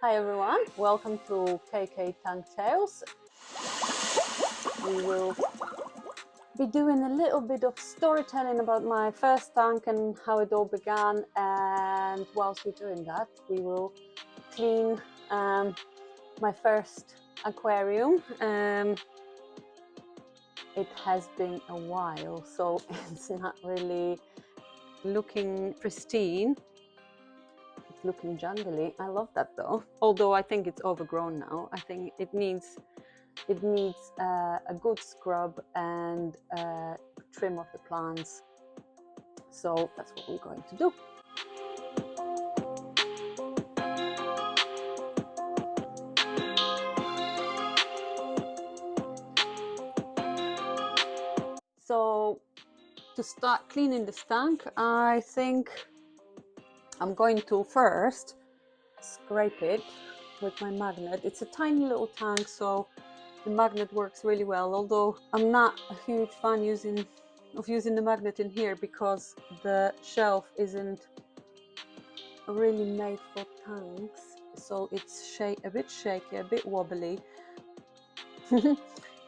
Hi everyone, welcome to KK Tank Tales. We will be doing a little bit of storytelling about my first tank and how it all began, and whilst we're doing that we will clean my first aquarium. It has been a while, so it's not really looking pristine. It's looking jungly. I love that though, although I think it's overgrown now. I think it needs a good scrub and trim of the plants, so that's what we're going to do. So to start cleaning this tank, I think I'm going to first scrape it with my magnet. It's a tiny little tank, so the magnet works really well, although I'm not a huge fan of using the magnet in here because the shelf isn't really made for tanks, so it's a bit shaky, a bit wobbly.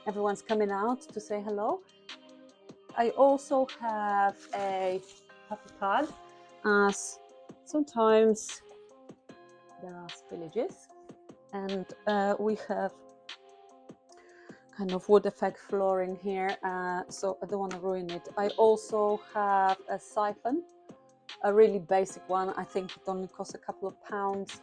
Everyone's coming out to say hello. I also have a puppy pad, as sometimes there are spillages, and we have kind of wood effect flooring here, so I don't want to ruin it. I also have a siphon, a really basic one. I think it only costs a couple of pounds,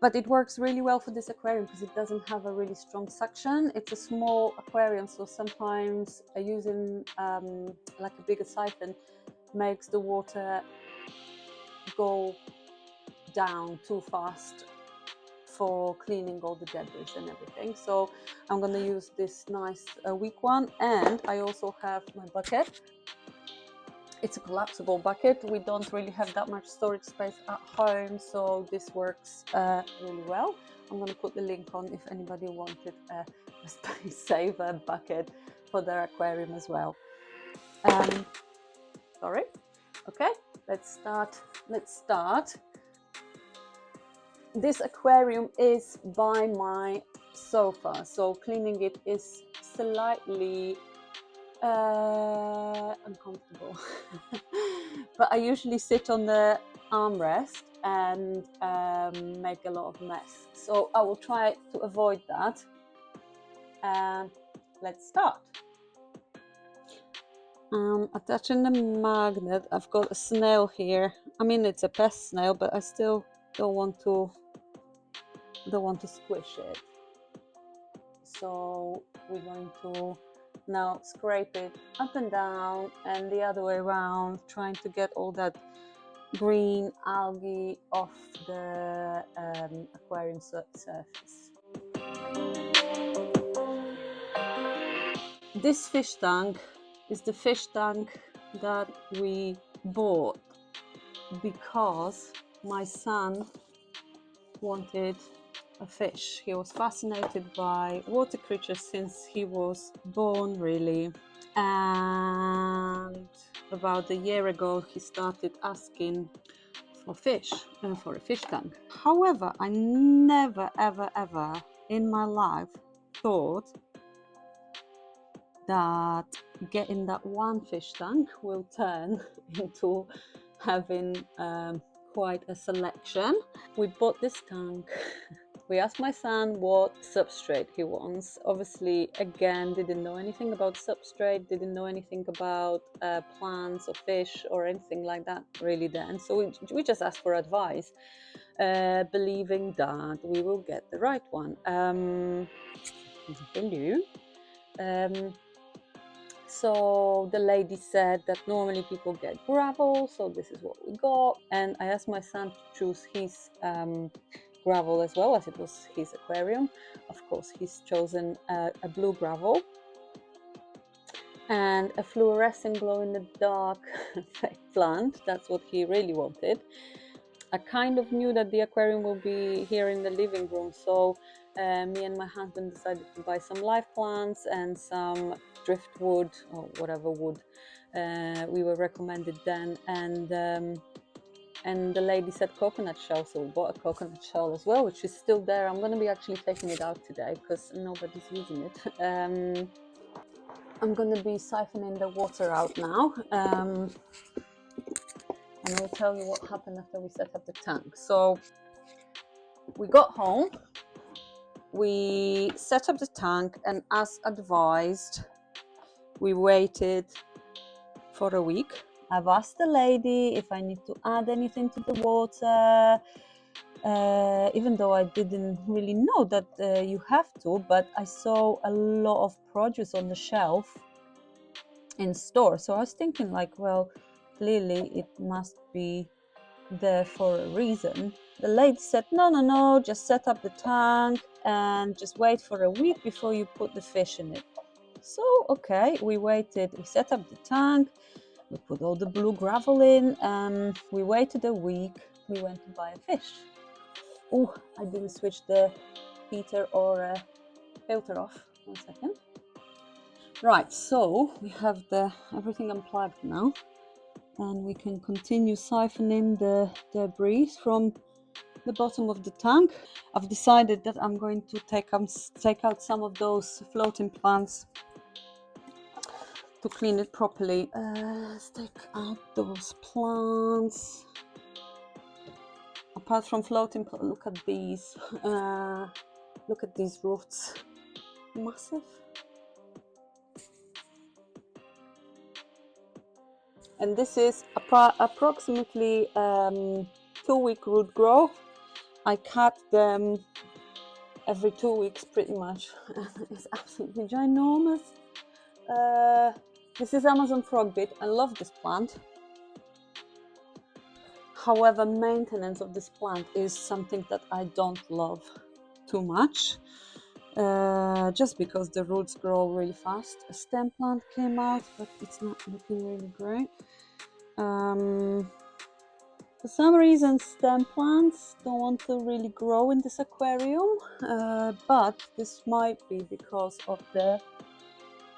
but it works really well for this aquarium because it doesn't have a really strong suction. It's a small aquarium, so sometimes using like a bigger siphon makes the water go down too fast for cleaning all the debris and everything. So I'm going to use this nice weak one. And I also have my bucket. It's a collapsible bucket. We don't really have that much storage space at home, so this works really well. I'm going to put the link on if anybody wanted a space saver bucket for their aquarium as well. Sorry. Okay, let's start. This aquarium is by my sofa, so cleaning it is slightly uncomfortable. But I usually sit on the armrest and make a lot of mess, so I will try to avoid that. Let's start. Attaching the magnet, I've got a snail here. I mean, it's a pest snail, but I still don't want to squish it. So we're going to now scrape it up and down and the other way around, trying to get all that green algae off the aquarium surface. This fish tank is the fish tank that we bought because my son wanted a fish. He was fascinated by water creatures since he was born, really, and about a year ago he started asking for fish and for a fish tank. However, I never ever in my life thought that getting that one fish tank will turn into having quite a selection. We bought this tank. We asked my son what substrate he wants. Obviously, again, didn't know anything about substrate, didn't know anything about plants or fish or anything like that really then. So we just asked for advice, believing that we will get the right one. So the lady said that normally people get gravel, so this is what we got. And I asked my son to choose his gravel as well, as it was his aquarium. Of course, he's chosen a blue gravel and a fluorescent glow-in-the-dark plant. That's what he really wanted. I kind of knew that the aquarium will be here in the living room, so me and my husband decided to buy some live plants and some driftwood or whatever wood we were recommended then, and and the lady said coconut shell, so we bought a coconut shell as well, which is still there. I'm going to be actually taking it out today because nobody's using it. I'm going to be siphoning the water out now, and I'll tell you what happened after we set up the tank. So we got home, we set up the tank, and as advised, we waited for a week. I've asked the lady if I need to add anything to the water, even though I didn't really know that you have to, but I saw a lot of produce on the shelf in store. So I was thinking like, well, clearly it must be there for a reason. The lady said, no, just set up the tank and just wait for a week before you put the fish in it. So, okay, we waited, we set up the tank, we put all the blue gravel in, and we waited a week. We went to buy a fish. Oh, I didn't switch the heater or filter off. 1 second. Right, so we have everything unplugged now, and we can continue siphoning the debris from the bottom of the tank. I've decided that I'm going to take out some of those floating plants to clean it properly. Let's take out those plants. Apart from floating plants, look at these. Look at these roots. Massive. And this is approximately 2-week root growth. I cut them every 2 weeks pretty much. It's absolutely ginormous. This is Amazon frogbit. I love this plant. However, maintenance of this plant is something that I don't love too much, just because the roots grow really fast. A stem plant came out, but it's not looking really great. For some reason, stem plants don't want to really grow in this aquarium, but this might be because of the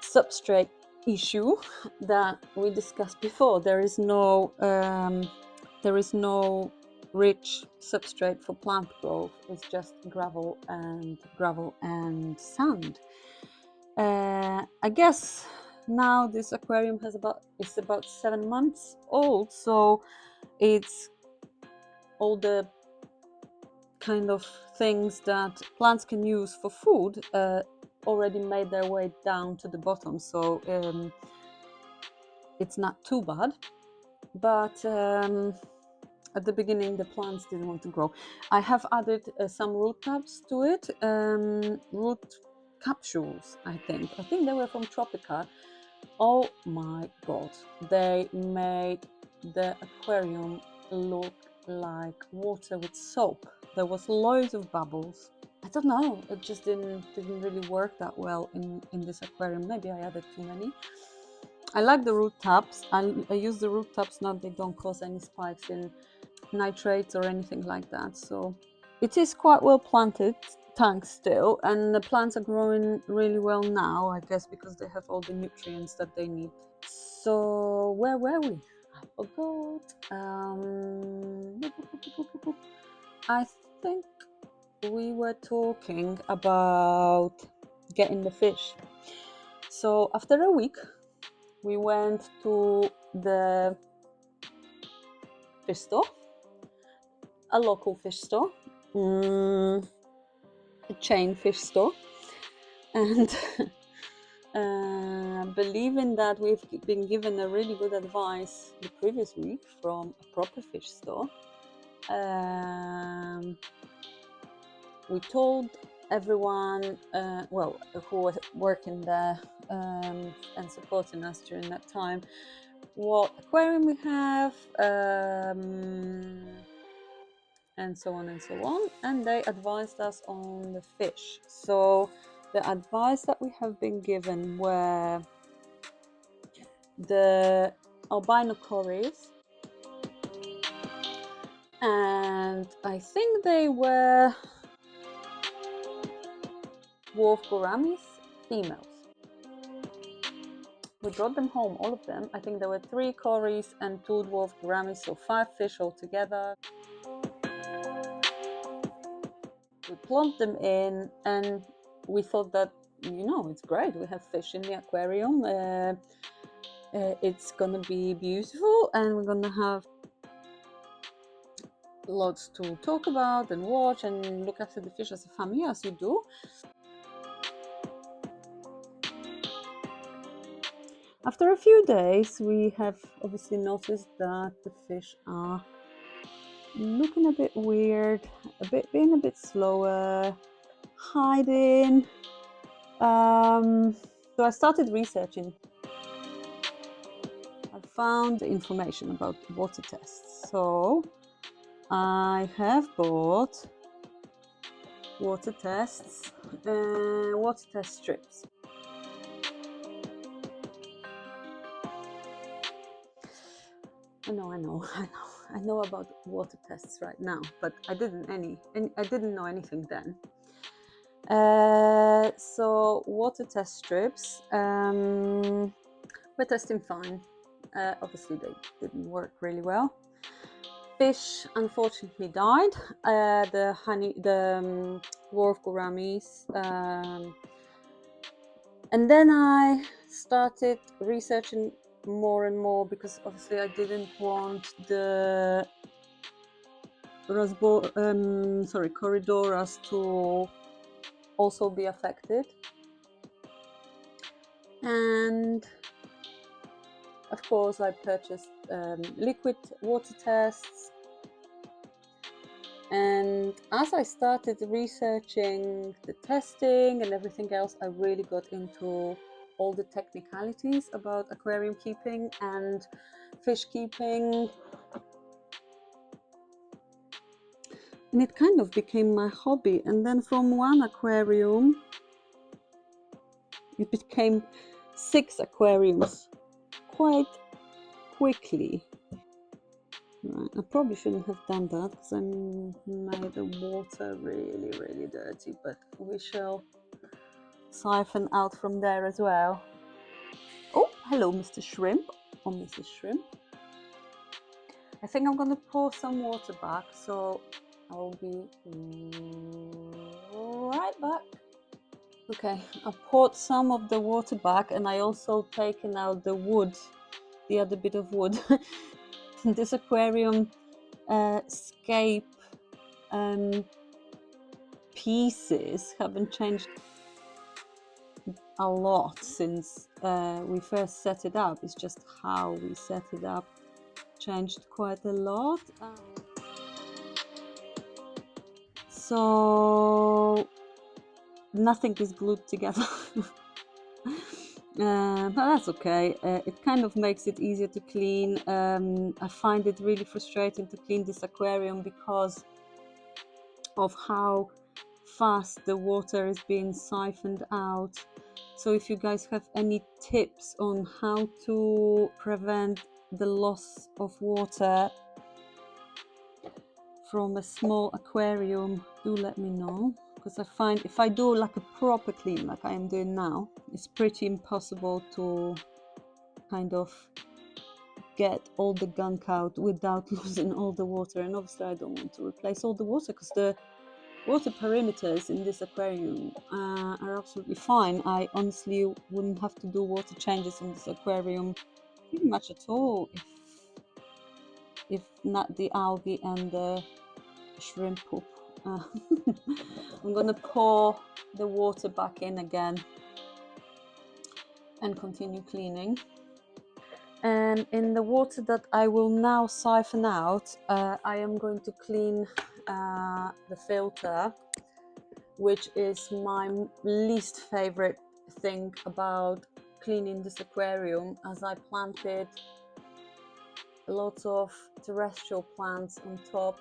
substrate issue that we discussed before. There is no rich substrate for plant growth. It's just gravel and sand. I guess now this aquarium is about 7 months old, so it's all the kind of things that plants can use for food already made their way down to the bottom, so it's not too bad. But at the beginning the plants didn't want to grow. I have added some root tabs to it, root capsules. I think they were from Tropica. Oh my god, they made the aquarium look like water with soap. There was loads of bubbles. I don't know, it just didn't really work that well in this aquarium. Maybe I added too many. I like the root tabs. I use the root tabs now. They don't cause any spikes in nitrates or anything like that. So it is quite well planted tank still, and the plants are growing really well now, I guess because they have all the nutrients that they need. So where were we? I forgot. I think we were talking about getting the fish. So after a week, we went to the fish store, a local fish store, a chain fish store, and believing that we've been given a really good advice the previous week from a proper fish store, we told everyone, who was working there and supporting us during that time, what aquarium we have, and so on and so on, and they advised us on the fish. So the advice that we have been given were the albino cories, and I think they were dwarf gouramis, females. We brought them home, all of them. I think there were 3 cories and 2 dwarf gouramis, so 5 fish altogether. We plumped them in, and we thought that, you know, it's great. We have fish in the aquarium. It's gonna be beautiful, and we're gonna have lots to talk about and watch and look after the fish as a family, as you do. After a few days, we have obviously noticed that the fish are looking a bit weird, being a bit slower, hiding. So I started researching. I found information about water tests. So I have bought water tests and water test strips. I know about water tests right now, but I didn't know anything then. So water test strips, we're testing fine. Obviously they didn't work really well. Fish unfortunately died. The dwarf gouramis, and then I started researching more and more, because obviously I didn't want the Corridoras to also be affected. And of course I purchased liquid water tests, and as I started researching the testing and everything else, I really got into all the technicalities about aquarium keeping and fish keeping, and it kind of became my hobby. And then from one aquarium it became 6 aquariums quite quickly. Right, I probably shouldn't have done that because I made the water really dirty, but we shall siphon out from there as well. Oh, hello, Mr. Shrimp, or Mrs. Shrimp. I think I'm going to pour some water back, so I'll be right back. Okay, I poured some of the water back, and I also taken out the wood, the other bit of wood. This aquarium scape pieces haven't changed a lot since we first set it up. It's just how we set it up changed quite a lot. So nothing is glued together. But that's okay. It kind of makes it easier to clean. I find it really frustrating to clean this aquarium because of how fast the water is being siphoned out. So if you guys have any tips on how to prevent the loss of water from a small aquarium, do let me know, because I find if I do like a proper clean like I am doing now, it's pretty impossible to kind of get all the gunk out without losing all the water. And obviously I don't want to replace all the water, because the water perimeters in this aquarium are absolutely fine. I honestly wouldn't have to do water changes in this aquarium pretty much at all if not the algae and the shrimp poop. I'm gonna pour the water back in again and continue cleaning. And in the water that I will now siphon out, I am going to clean the filter, which is my least favorite thing about cleaning this aquarium, as I planted lots of terrestrial plants on top.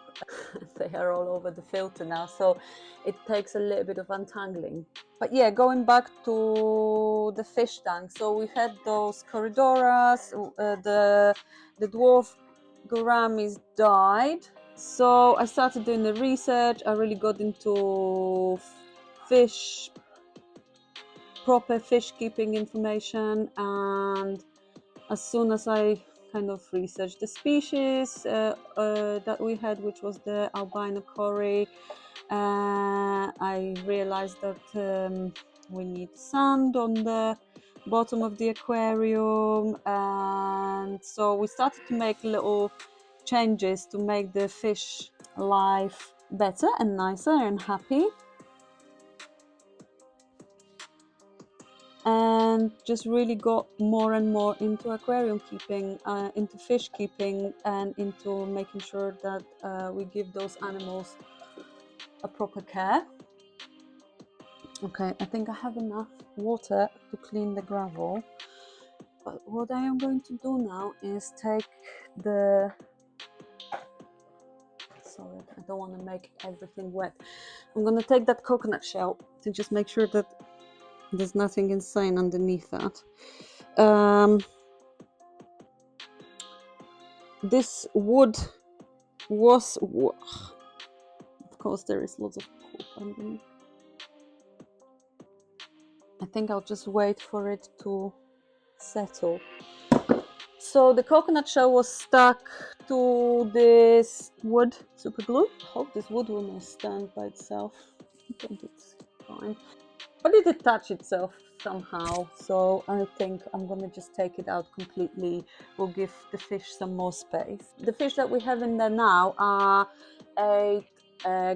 They are all over the filter now, so it takes a little bit of untangling. But yeah, going back to the fish tank, so we had those corridoras, the dwarf gouramis died. So I started doing the research. I really got into fish proper fish keeping information, and as soon as I kind of researched the species that we had, which was the albino cory, I realized that we need sand on the bottom of the aquarium, and so we started to make little changes to make the fish life better and nicer and happy, and just really got more and more into aquarium keeping, into fish keeping, and into making sure that we give those animals a proper care. Okay, I think I have enough water to clean the gravel, but what I am going to do now is take the, sorry, I don't want to make everything wet. I'm going to take that coconut shell to just make sure that there's nothing insane underneath that. This wood was, of course there is lots of poop underneath. I think I'll just wait for it to settle. So the coconut shell was stuck to this wood super glue. I hope this wood will not stand by itself. I think it's fine, but it detached itself somehow, so I think I'm gonna just take it out completely. We'll give the fish some more space. The fish that we have in there now are 8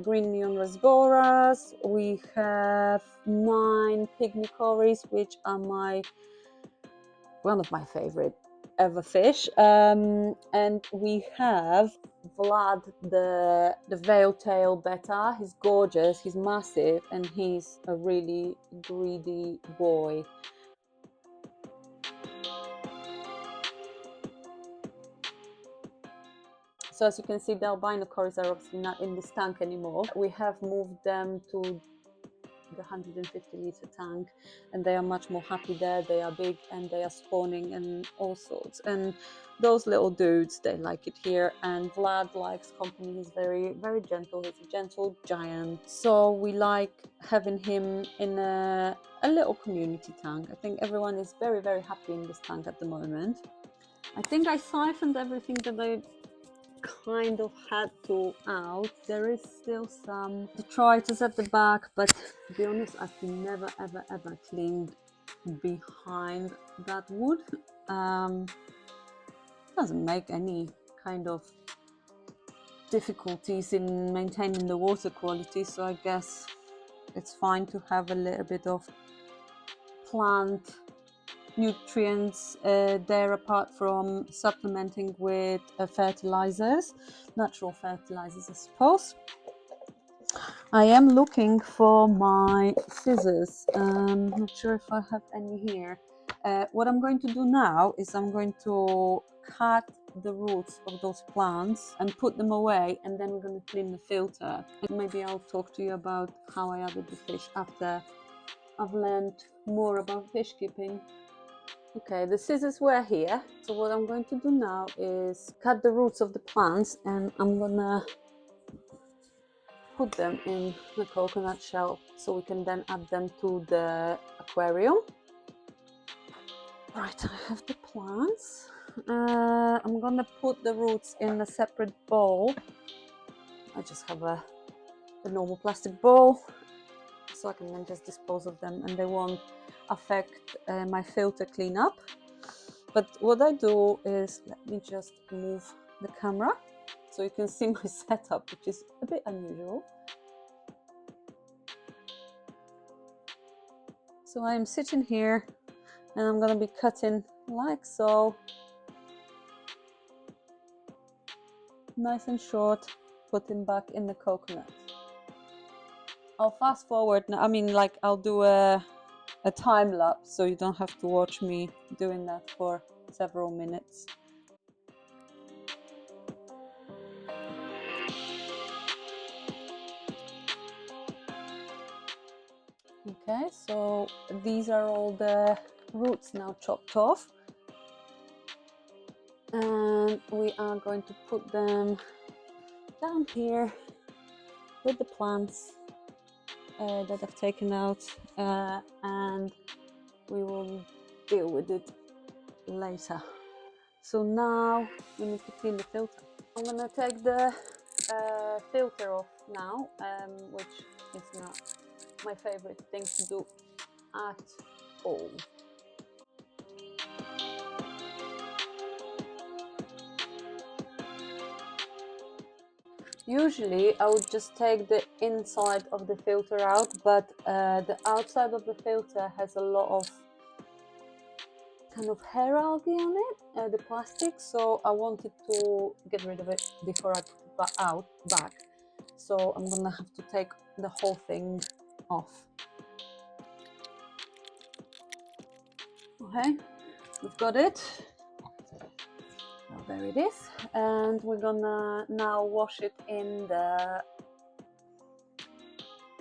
green neon rasboras. We have 9 pygmy cories, which are one of my favorite ever fish, and we have Vlad, the veil-tail betta. He's gorgeous, he's massive, and he's a really greedy boy. So as you can see, the albino cories are obviously not in this tank anymore. We have moved them to the 150-litre tank, and they are much more happy there. They are big and they are spawning and all sorts, and those little dudes, they like it here. And Vlad likes company. He's very, very gentle. He's a gentle giant, so we like having him in a little community tank. I think everyone is very, very happy in this tank at the moment. I think I siphoned everything that I kind of had to out. There is still some detritus at the back, but to be honest, I've never ever cleaned behind that wood. Doesn't make any kind of difficulties in maintaining the water quality, so I guess it's fine to have a little bit of plant nutrients there, apart from supplementing with fertilizers, natural fertilizers, I suppose. I am looking for my scissors. Not sure if I have any here. What I'm going to do now is I'm going to cut the roots of those plants and put them away, and then we're going to clean the filter. And maybe I'll talk to you about how I added the fish after I've learned more about fish keeping. Okay, the scissors were here, so what I'm going to do now is cut the roots of the plants, and I'm gonna put them in the coconut shell so we can then add them to the aquarium. Right, I have the plants. I'm gonna put the roots in a separate bowl. I just have a normal plastic bowl, so I can then just dispose of them and they won't affect my filter cleanup. But what I do is, let me just move the camera so you can see my setup, which is a bit unusual. So I'm sitting here and I'm going to be cutting like so, nice and short, putting back in the coconut. I'll fast forward now. I mean, like, I'll do a time lapse so you don't have to watch me doing that for several minutes. Okay, so these are all the roots now chopped off, and we are going to put them down here with the plants. that I've taken out, and we will deal with it later. So now we need to clean the filter. I'm gonna take the filter off now, which is not my favorite thing to do at all. Usually I would just take the inside of the filter out, but the outside of the filter has a lot of kind of hair algae on it, the plastic, so I wanted to get rid of it before I put it back. So I'm gonna have to take the whole thing off. Okay, we've got it. There it is, and we're gonna now wash it in the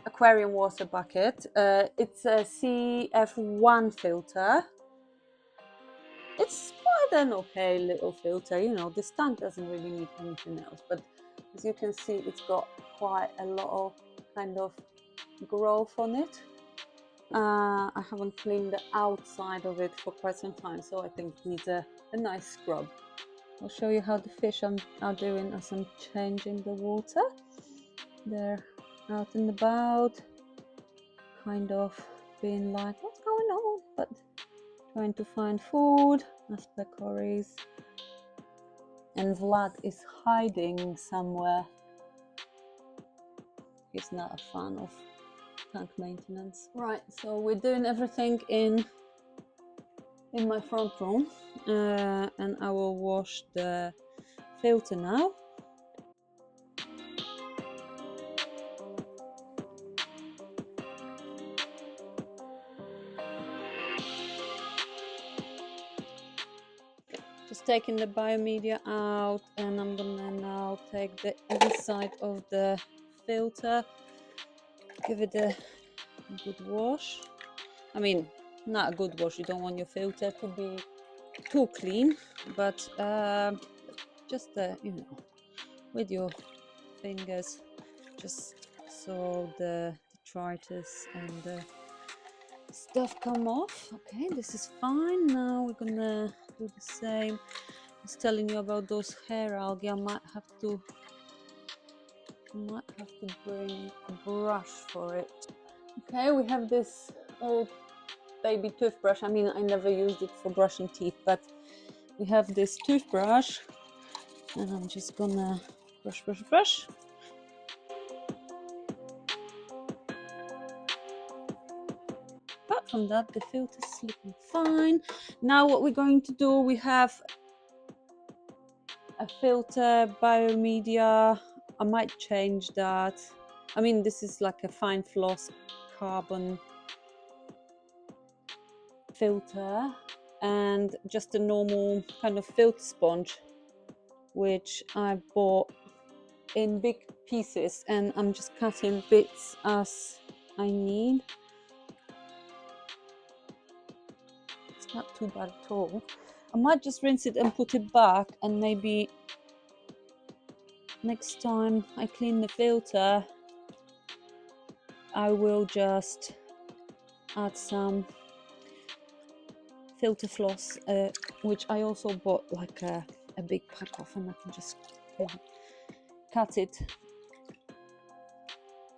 aquarium water bucket. It's a CF1 filter. It's quite an okay little filter, you know, this tank doesn't really need anything else, but as you can see, it's got quite a lot of kind of growth on it. I haven't cleaned the outside of it for quite some time, so I think it needs a nice scrub. I'll show you how the fish are doing as I'm changing the water. They're out and about, kind of being like, what's going on? But trying to find food, as pecories. And Vlad is hiding somewhere. He's not a fan of tank maintenance. Right, so we're doing everything in my front room, and I will wash the filter now. Just taking the biomedia out, and I'm gonna now take the inside of the filter, give it a good wash. I mean, not a good wash, you don't want your filter to be too clean, but just you know, with your fingers, just so the detritus and the stuff come off. Okay, this is fine. Now we're gonna do the same. I was telling you about those hair algae. I might have to bring a brush for it. Okay, we have this old baby toothbrush. I mean, I never used it for brushing teeth, but we have this toothbrush, and I'm just gonna brush. Apart from that, the filter's looking fine. Now what we're going to do, we have a filter biomedia. I might change that. I mean, this is like a fine floss carbon filter, and just a normal kind of filter sponge, which I bought in big pieces, and I'm just cutting bits as I need. It's not too bad at all. I might just rinse it and put it back, and maybe next time I clean the filter, I will just add some filter floss, which I also bought like a big pack of, and I can just cut it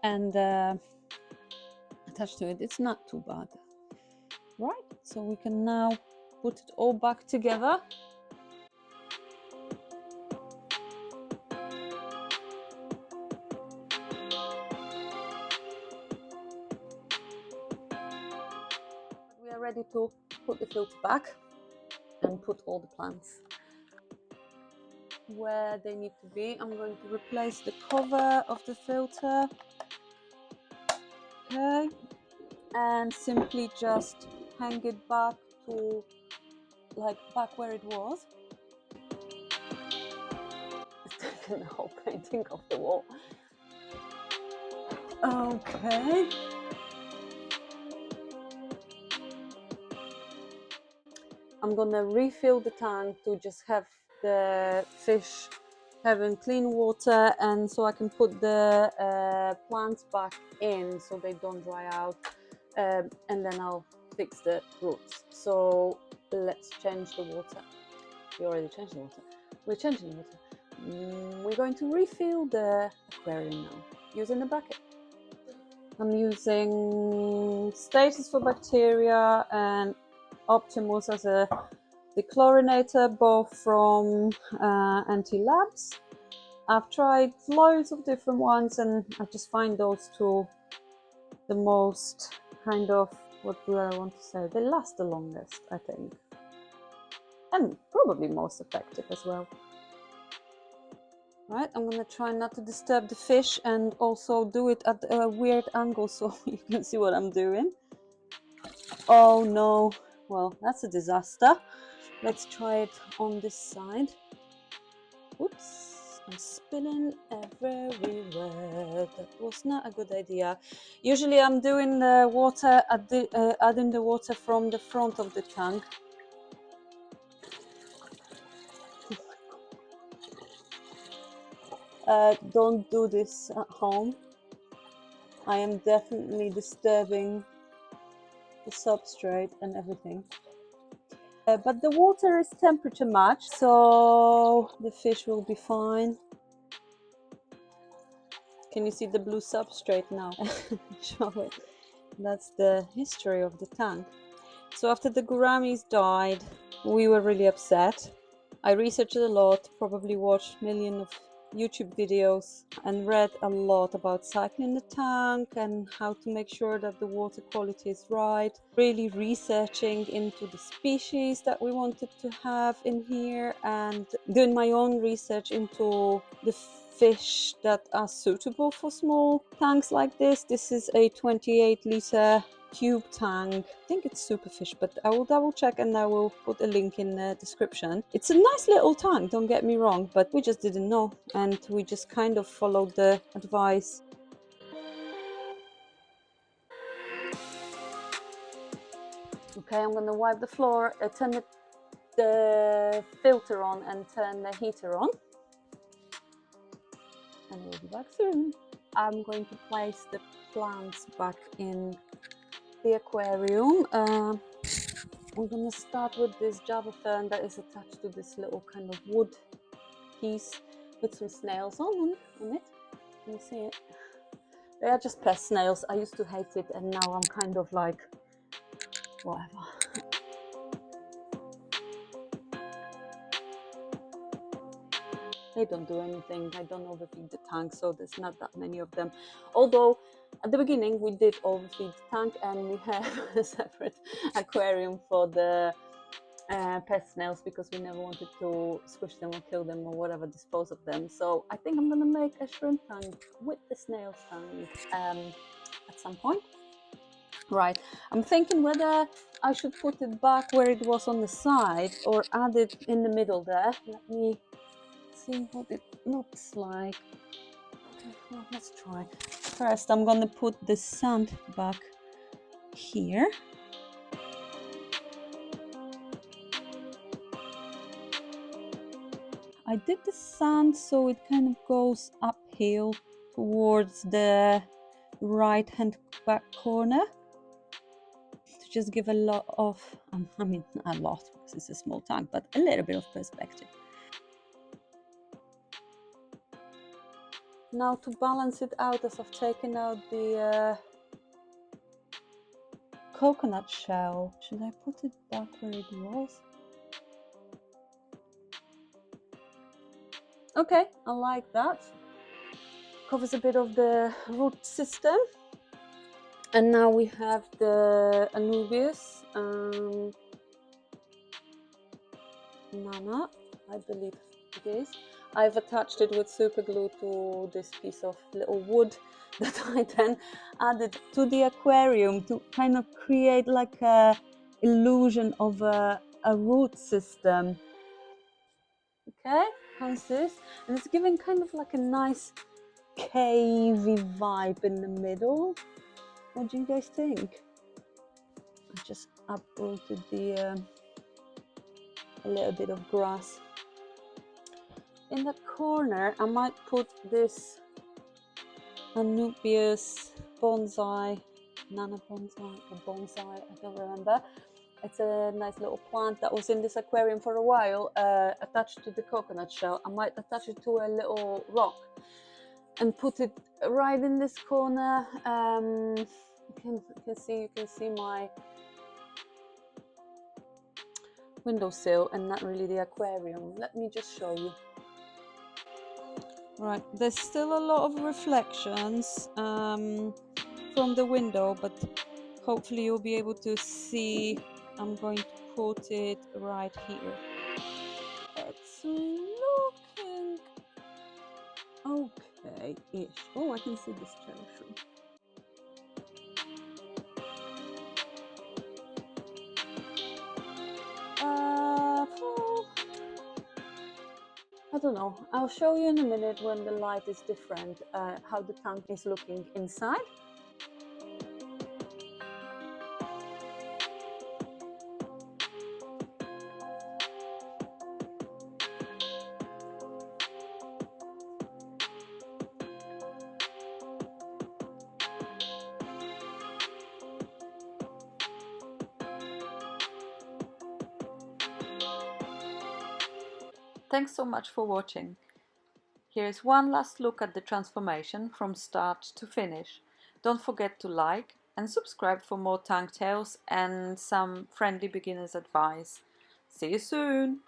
and attach to it. It's not too bad. Right, so we can now put it all back together. We are ready to put the filter back and put all the plants where they need to be. I'm going to replace the cover of the filter. Okay, and simply just hang it back to back where it was. It's taking the whole painting off the wall. Okay. I'm gonna refill the tank to just have the fish having clean water, and so I can put the plants back in so they don't dry out, and then I'll fix the roots. So let's change the water. We already changed the water. We're changing the water. We're going to refill the aquarium now using a bucket. I'm using Status for bacteria and Optimus as a dechlorinator, both from Anti-Labs. I've tried loads of different ones, and I just find those two the most kind of, what do I want to say, they last the longest, I think, and probably most effective as well. Right, I'm gonna try not to disturb the fish and also do it at a weird angle so you can see what I'm doing. Oh no, well, that's a disaster. Let's try it on this side. Oops, I'm spilling everywhere. That was not a good idea. Usually I'm doing the water, adding the water from the front of the tank. Don't do this at home. I am definitely disturbing the substrate and everything. But the water is temperature matched, so the fish will be fine. Can you see the blue substrate now? Show it. That's the history of the tank. So after the gouramis died, we were really upset. I researched a lot, probably watched millions of YouTube videos and read a lot about cycling the tank and how to make sure that the water quality is right. Really researching into the species that we wanted to have in here and doing my own research into the fish that are suitable for small tanks like this. This is a 28-liter tube tank. I think it's Superfish, but I will double check and I will put a link in the description. It's a nice little tank, don't get me wrong, but we just didn't know and we just kind of followed the advice. Okay, I'm gonna wipe the floor, turn the filter on and turn the heater on, and we'll be back soon. I'm going to place the plants back in the aquarium. I'm gonna start with this Java fern that is attached to this little kind of wood piece with some snails on it. Can you see it? They are just pest snails. I used to hate it and now I'm kind of like, whatever. They don't do anything. I don't overfeed the tank, so there's not that many of them. Although at the beginning we did overfeed the tank and we have a separate aquarium for the pest snails because we never wanted to squish them or kill them or whatever, dispose of them. So I think I'm gonna make a shrimp tank with the snail tank at some point. Right, I'm thinking whether I should put it back where it was on the side or add it in the middle there. Let me see what it looks like. Well, let's try. First, I'm gonna put the sand back here. I did the sand so it kind of goes uphill towards the right hand back corner to just give a lot of, I mean not a lot because it's a small tank, but a little bit of perspective. Now to balance it out, as I've taken out the coconut shell, should I put it back where it was? Okay, I like that. Covers a bit of the root system. And now we have the Anubias, Nana, I believe it is. I've attached it with super glue to this piece of little wood that I then added to the aquarium to kind of create like a illusion of a root system. Okay, how's this? And it's giving kind of like a nice cavey vibe in the middle. What do you guys think? I just uprooted the a little bit of grass. in that corner I might put this Anubias bonsai, nana bonsai or bonsai, I don't remember. It's a nice little plant that was in this aquarium for a while, attached to the coconut shell. I might attach it to a little rock and put it right in this corner. You can see my windowsill and not really the aquarium. Let me just show you. Right, there's still a lot of reflections from the window, but hopefully you'll be able to see. I'm going to put it right here. It's looking okay-ish. Oh, I can see this cherry tree. I don't know. I'll show you in a minute when the light is different, how the tank is looking inside. Thanks so much for watching. Here's one last look at the transformation from start to finish. Don't forget to like and subscribe for more tank tales and some friendly beginner's advice. See you soon!